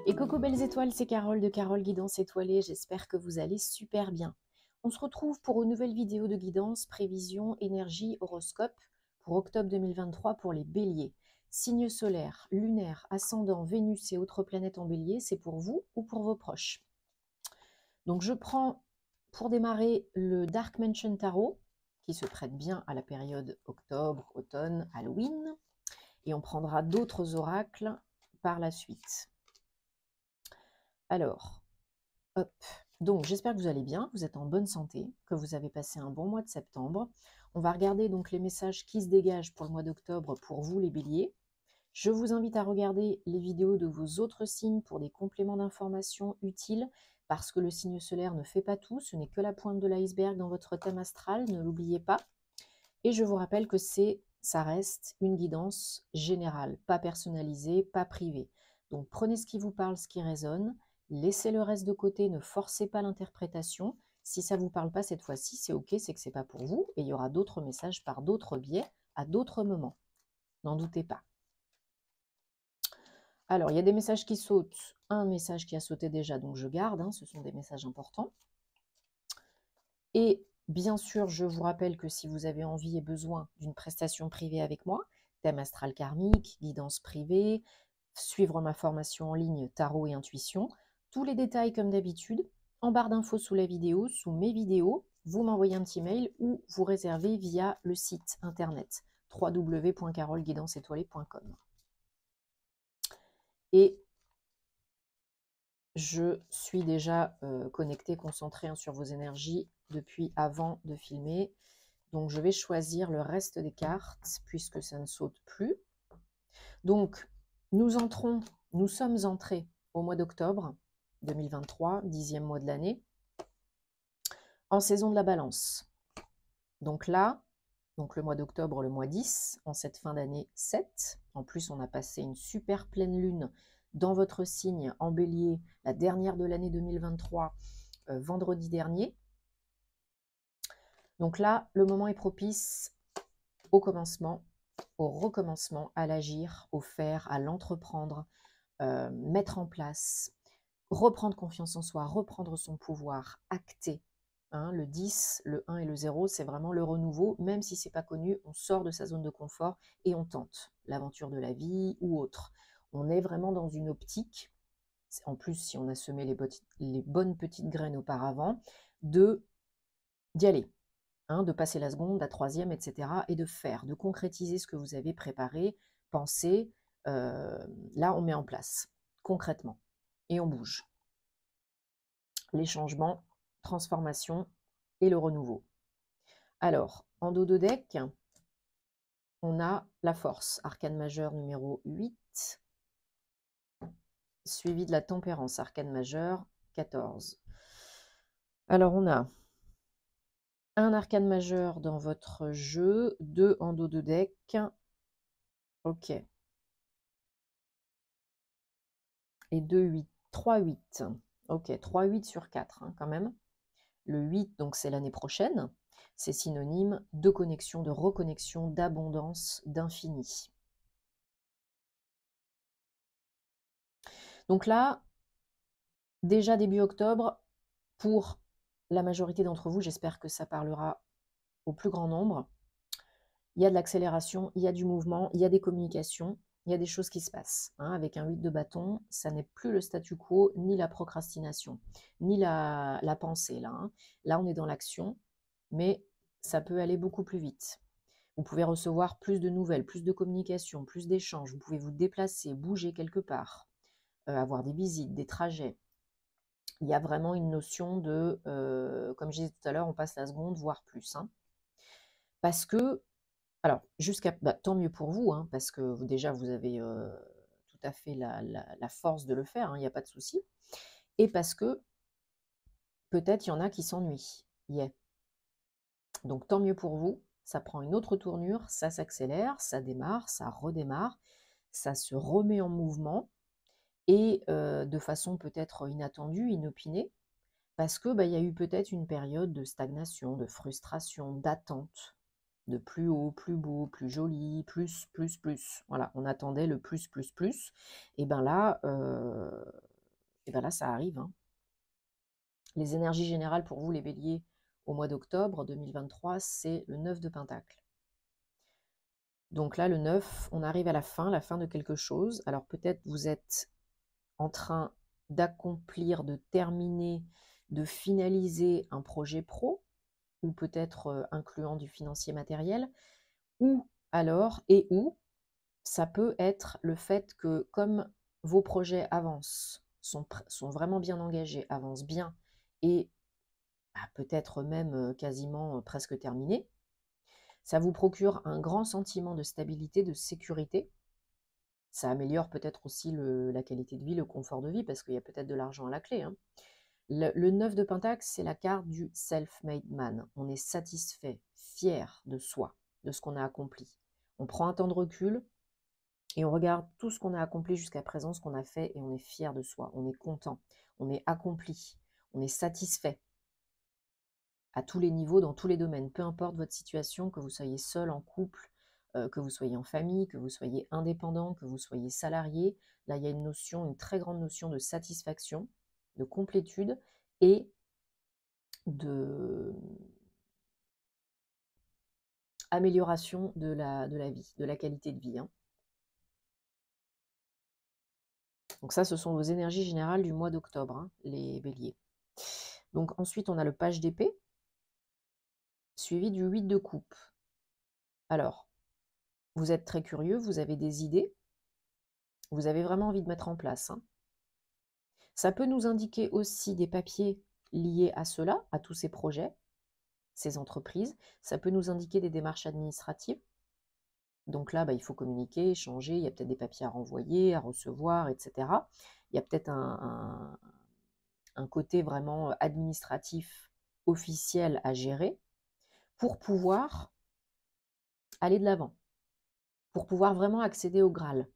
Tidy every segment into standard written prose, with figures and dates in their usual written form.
Et coucou belles étoiles, c'est Carole de Carole Guidance Étoilée, j'espère que vous allez super bien. On se retrouve pour une nouvelle vidéo de guidance, prévision, énergie, horoscope pour octobre 2023 pour les béliers. Signes solaires, lunaires, ascendant, Vénus et autres planètes en bélier, c'est pour vous ou pour vos proches. Donc je prends pour démarrer le Dark Mansion Tarot, qui se prête bien à la période octobre, automne, Halloween, et on prendra d'autres oracles par la suite. Alors, hop. Donc, j'espère que vous allez bien, que vous êtes en bonne santé, que vous avez passé un bon mois de septembre. On va regarder donc les messages qui se dégagent pour le mois d'octobre pour vous les béliers. Je vous invite à regarder les vidéos de vos autres signes pour des compléments d'informations utiles, parce que le signe solaire ne fait pas tout, ce n'est que la pointe de l'iceberg dans votre thème astral, ne l'oubliez pas. Et je vous rappelle que ça reste une guidance générale, pas personnalisée, pas privée. Donc prenez ce qui vous parle, ce qui résonne, laissez le reste de côté, ne forcez pas l'interprétation. Si ça ne vous parle pas cette fois-ci, c'est ok, c'est que ce n'est pas pour vous, et il y aura d'autres messages par d'autres biais, à d'autres moments. N'en doutez pas. Alors, il y a des messages qui sautent, un message qui a sauté déjà, donc je garde, ce sont des messages importants. Et bien sûr, je vous rappelle que si vous avez envie et besoin d'une prestation privée avec moi, thème astral karmique, guidance privée, suivre ma formation en ligne tarot et intuition, tous les détails comme d'habitude, en barre d'infos sous la vidéo, sous mes vidéos, vous m'envoyez un petit mail ou vous réservez via le site internet www.caroleguidanceétoilée.com. Et je suis déjà connectée, concentrée sur vos énergies depuis avant de filmer. Donc, je vais choisir le reste des cartes puisque ça ne saute plus. Donc, nous sommes entrés au mois d'octobre 2023, 10e mois de l'année, en saison de la balance. Donc là, le mois d'octobre, le mois 10, en cette fin d'année 7. En plus, on a passé une super pleine lune dans votre signe en bélier, la dernière de l'année 2023, vendredi dernier. Donc là, le moment est propice au commencement, au recommencement, à l'agir, au faire, à l'entreprendre, mettre en place, reprendre confiance en soi, reprendre son pouvoir, acter. Le 10, le 1 et le 0, c'est vraiment le renouveau. Même si ce n'est pas connu, on sort de sa zone de confort et on tente l'aventure de la vie ou autre. On est vraiment dans une optique, en plus si on a semé les bonnes petites graines auparavant, d'y aller. De passer la seconde, la troisième, etc. et de faire, de concrétiser ce que vous avez préparé, pensé. Là, on met en place, concrètement, et on bouge. Les changements, transformations et le renouveau. Alors, en dos de deck, on a la force, arcane majeur numéro 8, suivi de la tempérance, arcane majeur 14. Alors, on a un arcane majeur dans votre jeu, 2 en dos de deck. Ok. Et 2, 8. 3, 8. Ok, 3, 8 sur 4 quand même. Le 8, donc c'est l'année prochaine. C'est synonyme de connexion, de reconnexion, d'abondance, d'infini. Donc là, déjà début octobre, pour la majorité d'entre vous, j'espère que ça parlera au plus grand nombre. Il y a de l'accélération, il y a du mouvement, il y a des communications, il y a des choses qui se passent. Avec un 8 de bâton, ça n'est plus le statu quo, ni la procrastination, ni la pensée. Là, on est dans l'action, mais ça peut aller beaucoup plus vite. Vous pouvez recevoir plus de nouvelles, plus de communication, plus d'échanges. Vous pouvez vous déplacer, bouger quelque part, avoir des visites, des trajets. Il y a vraiment une notion de, comme je disais tout à l'heure, on passe la seconde, voire plus. Parce que, alors, tant mieux pour vous, parce que déjà, vous avez tout à fait la force de le faire, il n'y a pas de souci. Et parce que, peut-être, il y en a qui s'ennuient. Donc, tant mieux pour vous. Ça prend une autre tournure, ça s'accélère, ça démarre, ça redémarre, ça se remet en mouvement et de façon peut-être inattendue, inopinée, parce que y a eu peut-être une période de stagnation, de frustration, d'attente, de plus haut, plus beau, plus joli, plus. Voilà, on attendait le plus. Et bien là, Et bien là, ça arrive, hein. Les énergies générales pour vous, les béliers, au mois d'octobre 2023, c'est le 9 de Pentacle. Donc là, le 9, on arrive à la fin de quelque chose. Alors peut-être vous êtes en train d'accomplir, de terminer, de finaliser un projet pro, ou peut-être incluant du financier matériel, ou alors, ou ça peut être le fait que comme vos projets avancent, sont vraiment bien engagés, avancent bien, et peut-être même quasiment presque terminés, ça vous procure un grand sentiment de stabilité, de sécurité. Ça améliore peut-être aussi la qualité de vie, le confort de vie, parce qu'il y a peut-être de l'argent à la clé, hein. Le 9 de Pentacle, c'est la carte du self-made man. On est satisfait, fier de soi, de ce qu'on a accompli. On prend un temps de recul et on regarde tout ce qu'on a accompli jusqu'à présent, ce qu'on a fait, et on est fier de soi. On est content, on est accompli, on est satisfait à tous les niveaux, dans tous les domaines. Peu importe votre situation, que vous soyez seul, en couple, que vous soyez en famille, que vous soyez indépendant, que vous soyez salarié. Là, il y a une très grande notion de satisfaction, de complétude et de amélioration de la vie, de la qualité de vie, hein. Donc ça, ce sont vos énergies générales du mois d'octobre, hein, les béliers. Donc ensuite, on a le page d'épée, suivi du 8 de coupe. Alors, vous êtes très curieux, vous avez des idées, vous avez vraiment envie de mettre en place, hein. Ça peut nous indiquer aussi des papiers liés à cela, à tous ces projets, ces entreprises. Ça peut nous indiquer des démarches administratives. Donc là, il faut communiquer, échanger, il y a peut-être des papiers à renvoyer, à recevoir, etc. Il y a peut-être un côté vraiment administratif, officiel à gérer pour pouvoir aller de l'avant, pour pouvoir vraiment accéder au Graal.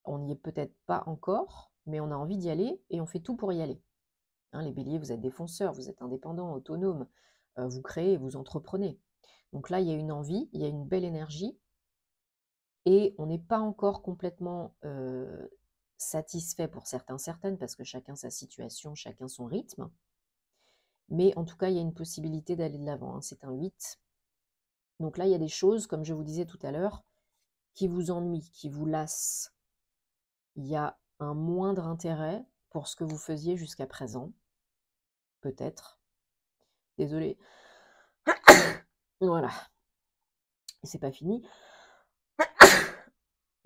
On n'y est peut-être pas encore, mais on a envie d'y aller et on fait tout pour y aller. Hein, les béliers, vous êtes des fonceurs, vous êtes indépendants, autonomes, vous créez, vous entreprenez. Donc là, il y a une envie, il y a une belle énergie, et on n'est pas encore complètement satisfait pour certaines, parce que chacun sa situation, chacun son rythme. Mais en tout cas, il y a une possibilité d'aller de l'avant, hein. C'est un 8. Donc là, il y a des choses, comme je vous disais tout à l'heure, qui vous ennuient, qui vous lassent. Il y a un moindre intérêt pour ce que vous faisiez jusqu'à présent, peut-être. Désolée. Voilà. Et c'est pas fini.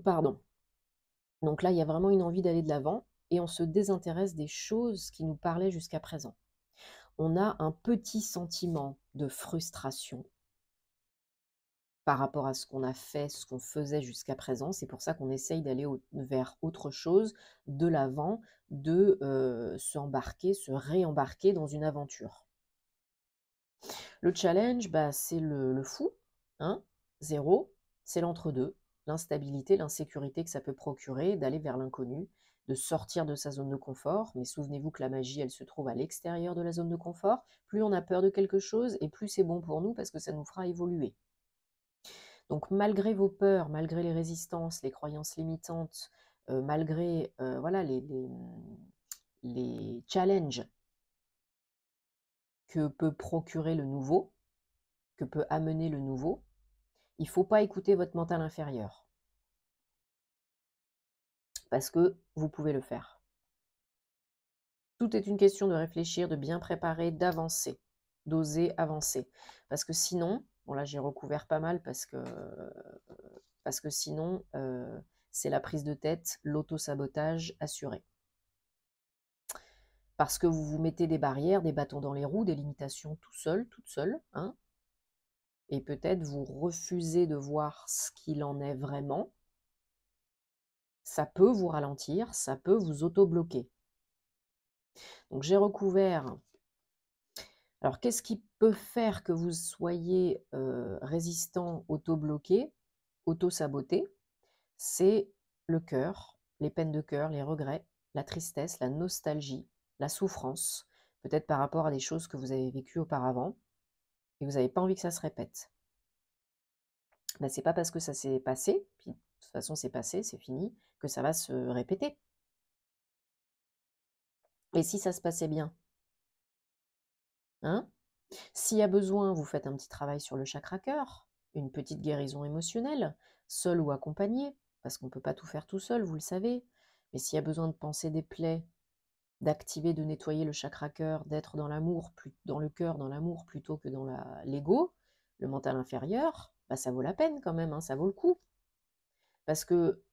Pardon. Donc là, il y a vraiment une envie d'aller de l'avant et on se désintéresse des choses qui nous parlaient jusqu'à présent. On a un petit sentiment de frustration par rapport à ce qu'on a fait, ce qu'on faisait jusqu'à présent. C'est pour ça qu'on essaye d'aller vers autre chose, de l'avant, de s'embarquer, se réembarquer dans une aventure. Le challenge, c'est le fou, hein, 0, c'est l'entre-deux, l'instabilité, l'insécurité que ça peut procurer, d'aller vers l'inconnu, de sortir de sa zone de confort. Mais souvenez-vous que la magie, elle se trouve à l'extérieur de la zone de confort. Plus on a peur de quelque chose, et plus c'est bon pour nous parce que ça nous fera évoluer. Donc malgré vos peurs, malgré les résistances, les croyances limitantes, malgré voilà, les challenges que peut procurer le nouveau, que peut amener le nouveau, il ne faut pas écouter votre mental inférieur. Parce que vous pouvez le faire. Tout est une question de réfléchir, de bien préparer, d'avancer, d'oser avancer. Parce que sinon, bon là j'ai recouvert pas mal parce que sinon c'est la prise de tête, l'auto-sabotage assuré. Parce que vous vous mettez des barrières, des bâtons dans les roues, des limitations tout seul, toute seule, hein, et peut-être vous refusez de voir ce qu'il en est vraiment. Ça peut vous ralentir, ça peut vous auto-bloquer. Donc j'ai recouvert. Alors qu'est-ce qui peut faire que vous soyez résistant, auto-bloqué, auto-saboté? C'est le cœur, les peines de cœur, les regrets, la tristesse, la nostalgie, la souffrance, peut-être par rapport à des choses que vous avez vécues auparavant et vous n'avez pas envie que ça se répète. C'est pas parce que ça s'est passé, puis de toute façon c'est passé, c'est fini, que ça va se répéter. Et si ça se passait bien, hein? S'il y a besoin, vous faites un petit travail sur le chakra cœur, une petite guérison émotionnelle, seul ou accompagné, parce qu'on ne peut pas tout faire tout seul, vous le savez. Mais s'il y a besoin de penser des plaies, d'activer, de nettoyer le chakra cœur, d'être dans l'amour, dans le cœur, dans l'amour, plutôt que dans l'ego, le mental inférieur, bah ça vaut la peine quand même, hein, ça vaut le coup. Parce que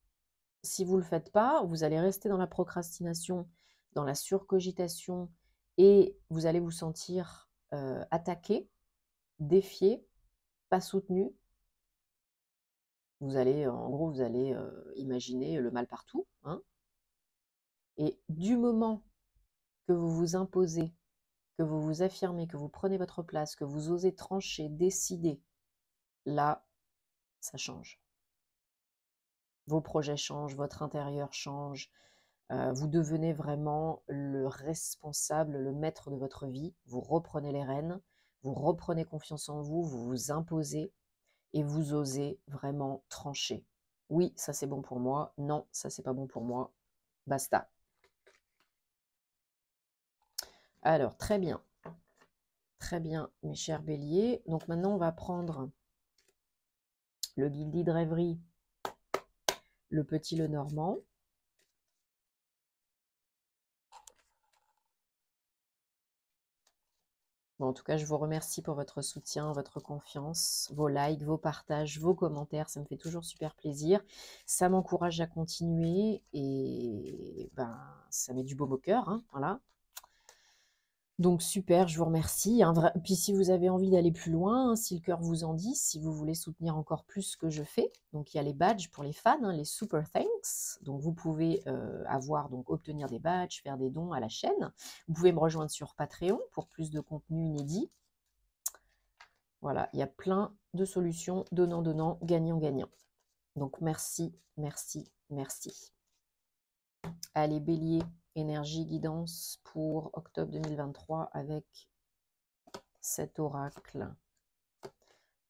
si vous ne le faites pas, vous allez rester dans la procrastination, dans la surcogitation, et vous allez vous sentir attaqué, défié, pas soutenu. Vous allez, en gros, vous allez imaginer le mal partout, hein. Et du moment que vous vous imposez, que vous vous affirmez, que vous prenez votre place, que vous osez trancher, décider, là, ça change. Vos projets changent, votre intérieur change, vous devenez vraiment le responsable, le maître de votre vie, vous reprenez les rênes, vous reprenez confiance en vous, vous vous imposez et vous osez vraiment trancher. Oui, ça c'est bon pour moi, non, ça c'est pas bon pour moi, basta. Alors, très bien, mes chers béliers. Donc maintenant, on va prendre le guildi de rêverie, le petit le normand. Bon, en tout cas, je vous remercie pour votre soutien, votre confiance, vos likes, vos partages, vos commentaires. Ça me fait toujours super plaisir. Ça m'encourage à continuer et ben, ça met du baume au cœur, hein, voilà. Donc super, je vous remercie. Puis si vous avez envie d'aller plus loin, hein, si le cœur vous en dit, si vous voulez soutenir encore plus ce que je fais, donc il y a les badges pour les fans, hein, les super thanks. Donc vous pouvez obtenir des badges, faire des dons à la chaîne. Vous pouvez me rejoindre sur Patreon pour plus de contenu inédit. Voilà, il y a plein de solutions, donnant, gagnant. Donc merci, merci, merci. Allez, bélier, énergie, guidance pour octobre 2023 avec cet oracle.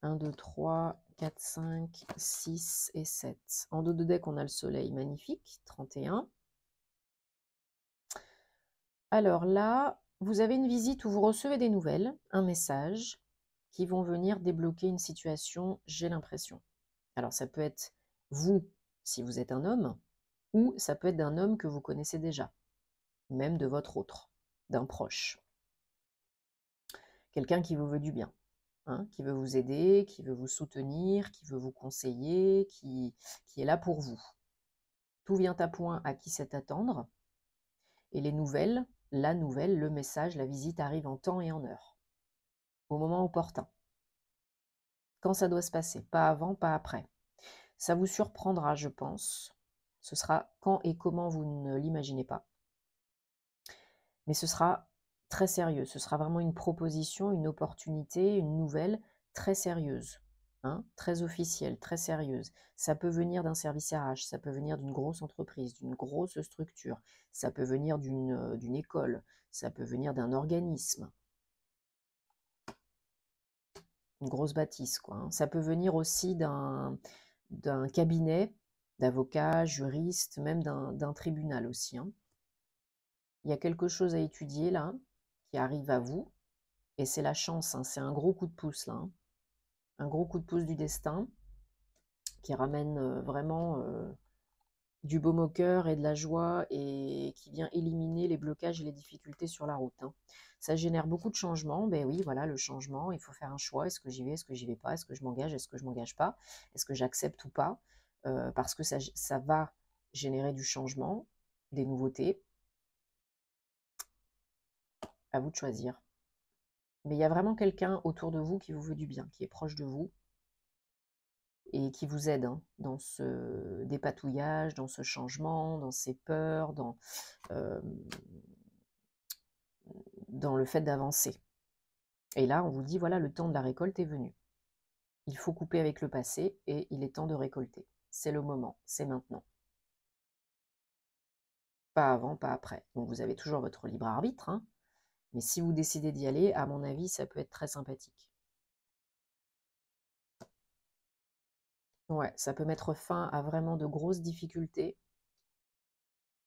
1, 2, 3, 4, 5, 6 et 7. En dos de deck, on a le soleil, magnifique, 31. Alors là, vous avez une visite où vous recevez des nouvelles, un message, qui vont venir débloquer une situation, j'ai l'impression. Alors ça peut être vous, si vous êtes un homme, ou ça peut être d'un homme que vous connaissez déjà, même de votre autre, d'un proche. Quelqu'un qui vous veut du bien. Hein, qui veut vous aider, qui veut vous soutenir, qui veut vous conseiller, qui est là pour vous. Tout vient à point à qui sait attendre, et les nouvelles, la nouvelle, le message, la visite arrive en temps et en heure, au moment opportun. Quand ça doit se passer, pas avant, pas après. Ça vous surprendra, je pense. Ce sera quand et comment vous ne l'imaginez pas. Mais ce sera très sérieux, ce sera vraiment une proposition, une opportunité, une nouvelle très sérieuse, hein, très officielle, très sérieuse. Ça peut venir d'un service RH, ça peut venir d'une grosse entreprise, d'une grosse structure, ça peut venir d'une école, ça peut venir d'un organisme, une grosse bâtisse, quoi, hein. Ça peut venir aussi d'un cabinet d'avocats, juristes, même d'un tribunal aussi, hein. Il y a quelque chose à étudier là, qui arrive à vous, et c'est la chance, hein, c'est un gros coup de pouce là, hein. Un gros coup de pouce du destin qui ramène vraiment du baume au cœur et de la joie et qui vient éliminer les blocages et les difficultés sur la route, hein. Ça génère beaucoup de changements. Ben oui, voilà, le changement, il faut faire un choix. Est-ce que j'y vais, est-ce que j'y vais pas, est-ce que je m'engage, est-ce que je m'engage pas, est-ce que j'accepte ou pas, parce que ça va générer du changement, des nouveautés. À vous de choisir. Mais il y a vraiment quelqu'un autour de vous qui vous veut du bien, qui est proche de vous et qui vous aide, hein, dans ce dépatouillage, dans ce changement, dans ces peurs, euh, dans le fait d'avancer. Et là, on vous dit, voilà, le temps de la récolte est venu. Il faut couper avec le passé et il est temps de récolter. C'est le moment, c'est maintenant. Pas avant, pas après. Donc vous avez toujours votre libre arbitre, hein, mais si vous décidez d'y aller, à mon avis, ça peut être très sympathique. Ouais, ça peut mettre fin à vraiment de grosses difficultés.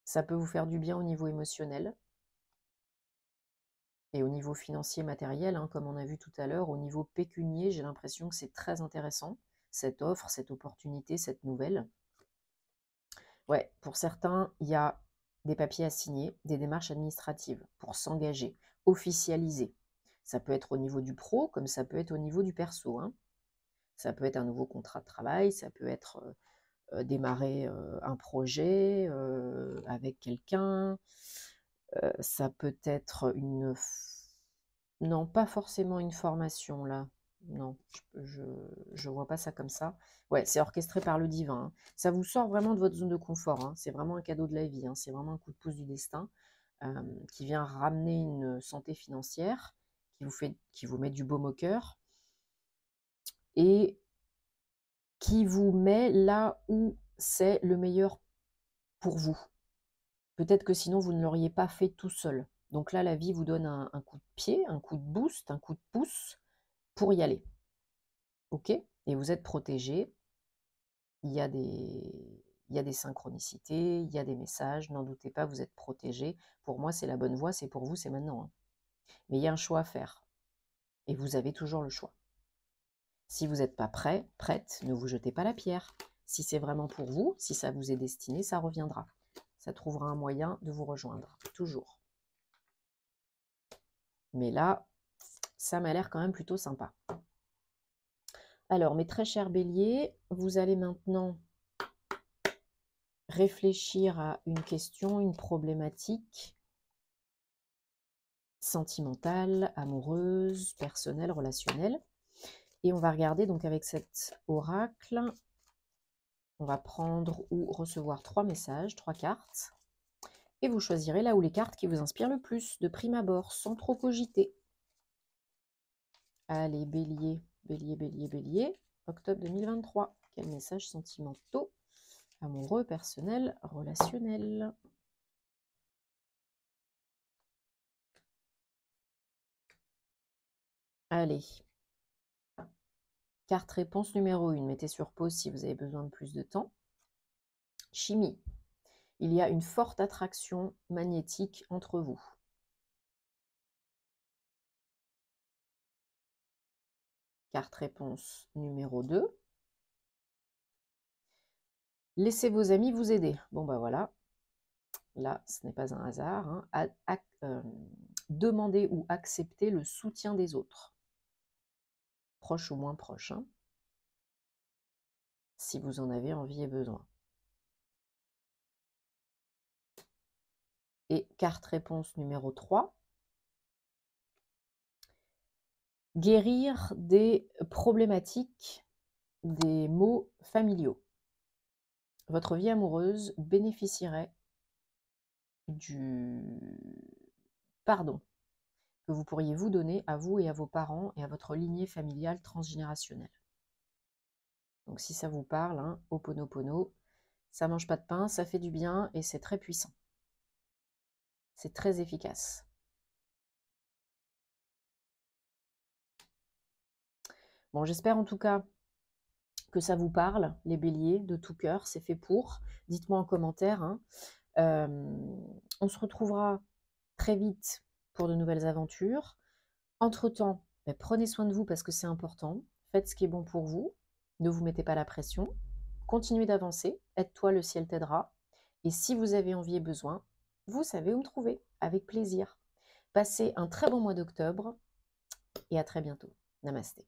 Ça peut vous faire du bien au niveau émotionnel. Et au niveau financier matériel, hein, comme on a vu tout à l'heure, au niveau pécunier, j'ai l'impression que c'est très intéressant, cette offre, cette opportunité, cette nouvelle. Ouais, pour certains, il y a des papiers à signer, des démarches administratives pour s'engager, officialiser. Ça peut être au niveau du pro, comme ça peut être au niveau du perso, hein. Ça peut être un nouveau contrat de travail, ça peut être démarrer un projet avec quelqu'un, ça peut être non, pas forcément une formation là. Non, je vois pas ça comme ça. Ouais, c'est orchestré par le divin, hein. Ça vous sort vraiment de votre zone de confort, hein. C'est vraiment un cadeau de la vie, hein. C'est vraiment un coup de pouce du destin qui vient ramener une santé financière, qui vous met du baume au cœur et qui vous met là où c'est le meilleur pour vous. Peut-être que sinon vous ne l'auriez pas fait tout seul. Donc là, la vie vous donne un coup de pied, un coup de boost, un coup de pouce pour y aller. OK? Et vous êtes protégé. Il y a des synchronicités, il y a des messages. N'en doutez pas, vous êtes protégé. Pour moi, c'est la bonne voie. C'est pour vous, c'est maintenant, hein. Mais il y a un choix à faire. Et vous avez toujours le choix. Si vous n'êtes pas prêt, prête, ne vous jetez pas la pierre. Si c'est vraiment pour vous, si ça vous est destiné, ça reviendra. Ça trouvera un moyen de vous rejoindre. Toujours. Mais là, ça m'a l'air quand même plutôt sympa. Alors, mes très chers béliers, vous allez maintenant réfléchir à une question, une problématique sentimentale, amoureuse, personnelle, relationnelle. Et on va regarder donc avec cet oracle, on va prendre ou recevoir 3 messages, 3 cartes. Et vous choisirez là où les cartes qui vous inspirent le plus, de prime abord, sans trop cogiter. Allez, bélier, bélier, bélier, bélier. Octobre 2023. Quels messages sentimentaux, amoureux, personnels, relationnels? Allez. Carte réponse numéro 1. Mettez sur pause si vous avez besoin de plus de temps. Chimie. Il y a une forte attraction magnétique entre vous. Carte réponse numéro 2. Laissez vos amis vous aider. Bon, bah voilà. Là, ce n'est pas un hasard, hein. Demandez ou acceptez le soutien des autres. Proche ou moins proche, hein, si vous en avez envie et besoin. Et carte réponse numéro 3. Guérir des problématiques, des maux familiaux. Votre vie amoureuse bénéficierait du pardon que vous pourriez vous donner à vous et à vos parents et à votre lignée familiale transgénérationnelle. Donc si ça vous parle, hein, Ho'oponopono, ça mange pas de pain, ça fait du bien et c'est très puissant. C'est très efficace. Bon, j'espère en tout cas que ça vous parle, les béliers, de tout cœur, c'est fait pour. Dites-moi en commentaire, hein. On se retrouvera très vite pour de nouvelles aventures. Entre-temps, prenez soin de vous parce que c'est important. Faites ce qui est bon pour vous. Ne vous mettez pas la pression. Continuez d'avancer. Aide-toi, le ciel t'aidera. Et si vous avez envie et besoin, vous savez où me trouver. Avec plaisir. Passez un très bon mois d'octobre et à très bientôt. Namasté.